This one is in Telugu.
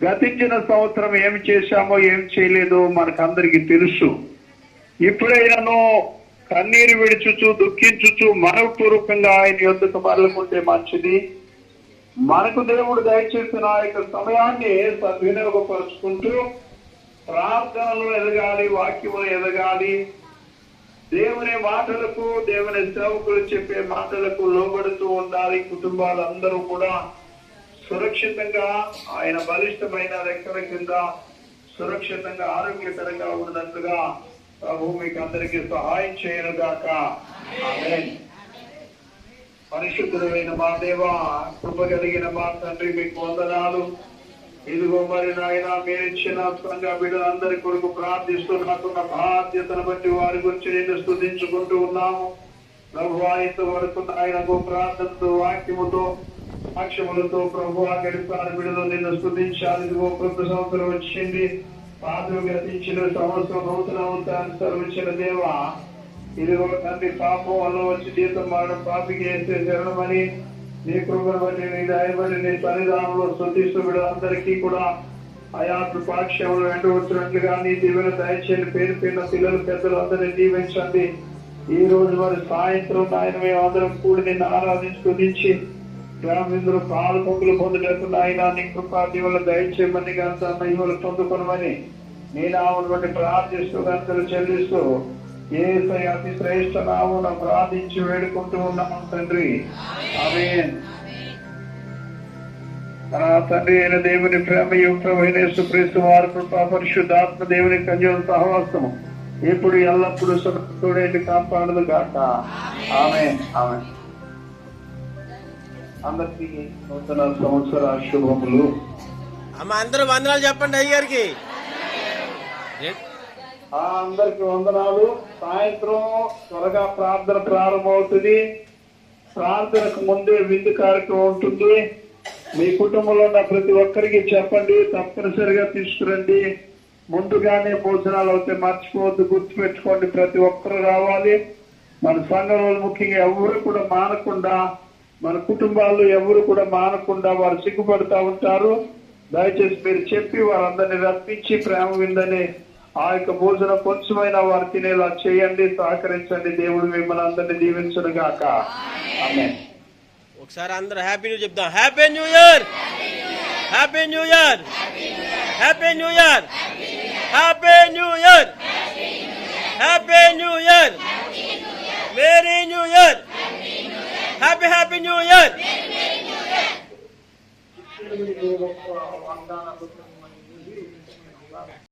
గతించిన సంవత్సరం ఏం చేశామో ఏం చేయలేదో మనకందరికి తెలుసు. ఇప్పుడైనాను కన్నీరు విడుచుచు దుఃఖించుచు మనపూర్వకంగా ఆయన యొద్దకు మరలుకుంటే మంచిది. మనకు దేవుడు దయచేసిన ఆ యొక్క సమయాన్ని సద్వినియోగపరుచుకుంటూ ప్రార్థనలు ఎదగాలి, వాక్యములు ఎదగాలి. దేవుని మాటలకు, దేవుని సేవకులు చెప్పే మాటలకు లోబడుతూ ఉండాలి. కుటుంబాలందరూ కూడా సురక్షితంగా ఆయన బలిష్టమైన రెక్కల కింద సురక్షితంగా ఆరోగ్యకరంగా ఉన్నట్లుగా ప్రభు మీకు అందరికీ సహాయం చేయను గాక. ఆమేన్. పరిశుద్ధుడైన మా దేవా, కృప కలిగిన మా తండ్రి, మీకు వందనాలు. ఇదిగో మరి నాయన మీరు ఇచ్చిన సంఘ బిడ్డలందరి కొరకు ప్రార్థిస్తూ నాకున్న బాధ్యతను బట్టి వారి గురించి నేను స్తుతించుకుంటూ ఉన్నాము. ప్రభు ఇంతవరకు ఆయనకు ప్రార్థనతో, వాక్యముతో, సాక్ష్యములతో ప్రభు గడిపారు బిడ్డలు నిన్ను స్తుతించాలి. ఇదిగో కొత్త సంవత్సరం వచ్చింది, పాతలు గతించిన సంవత్సరం నూతన అవతారం వచ్చిన దేవా, ఇదిగో తండ్రి పాపం వల్ల వచ్చి జీతం మరణం పాపికి వేసే శరణమని నీ కృపను బట్టి, నీ దయబడి, నీ సన్నిధానంలో స్తుతిస్తూ అందరికీ కూడా ఆయా కృపాక్షములు వెంట వచ్చినట్లుగా నీ దీవెన దయచేయండి. పేరు పేరున పిల్లలు పెద్దలు అందరినీ దీవించండి. ఈ రోజు మరి సాయంత్రం ఆయన మేము అందరం కూడి నిన్ను ఆరాధించి స్తుతించి గ్రామీణులు పాలు పొంగులు పొందలేకుండా ఆయన నీ కృపా దీవులు దయచేయమని గంత మహిమలు పొందుకోనమని నేను ఆమెను బట్టి ప్రార్థిస్తూ గంటలు చెల్లిస్తూ యేసయ్య అతి శ్రేష్ఠ నామమున ప్రార్థించి వేడుకుంటూ ఉన్నాము తండ్రి. ఆమేన్. మన తండ్రి అయిన దేవుని ప్రేమయు ప్రభువైన యేసుక్రీస్తు వారి కృప పరిశుద్ధాత్మ దేవుని కన్యల సహవాసము ఇప్పుడు ఎల్లప్పుడూ తోడేంటి కాపాడదు గాక. ఆమేన్. ఆమేన్. అందరికీ నూతన సంవత్సర శుభములు. అందరూ వందనాలు చెప్పండి అయ్యారికి. అందరికి వందనాలు. సాయంత్రం త్వరగా ప్రార్థన ప్రారంభమవుతుంది. ప్రార్థనకు ముందే విందు కార్యక్రమం ఉంటుంది. మీ కుటుంబంలో ఉన్న ప్రతి ఒక్కరికి చెప్పండి, తప్పనిసరిగా తీసుకురండి. ముందుగానే భోజనాలు అవుతే మర్చిపోవద్దు, గుర్తుపెట్టుకోండి. ప్రతి ఒక్కరు రావాలి. మన సంఘంలో ముఖ్యంగా ఎవరు కూడా మానకుండా, మన కుటుంబాల్లో ఎవరు కూడా మానకుండా వారు సిగ్గుపడుతూ ఉంటారు. దయచేసి మీరు చెప్పి వారందరినీ రప్పించి ప్రేమ విందని ఆ యొక్క భోజనం కొంచెమైనా వారు తినేలా చేయండి, సహకరించండి. దేవుడు మిమ్మల్ని అందరినీ దీవించును గాక. ఆమేన్. ఒకసారి అందరూ హ్యాపీ న్యూ చెప్దాం. Happy new year, happy new year, happy new year, happy new year, happy new year, merry new year, happy happy new year.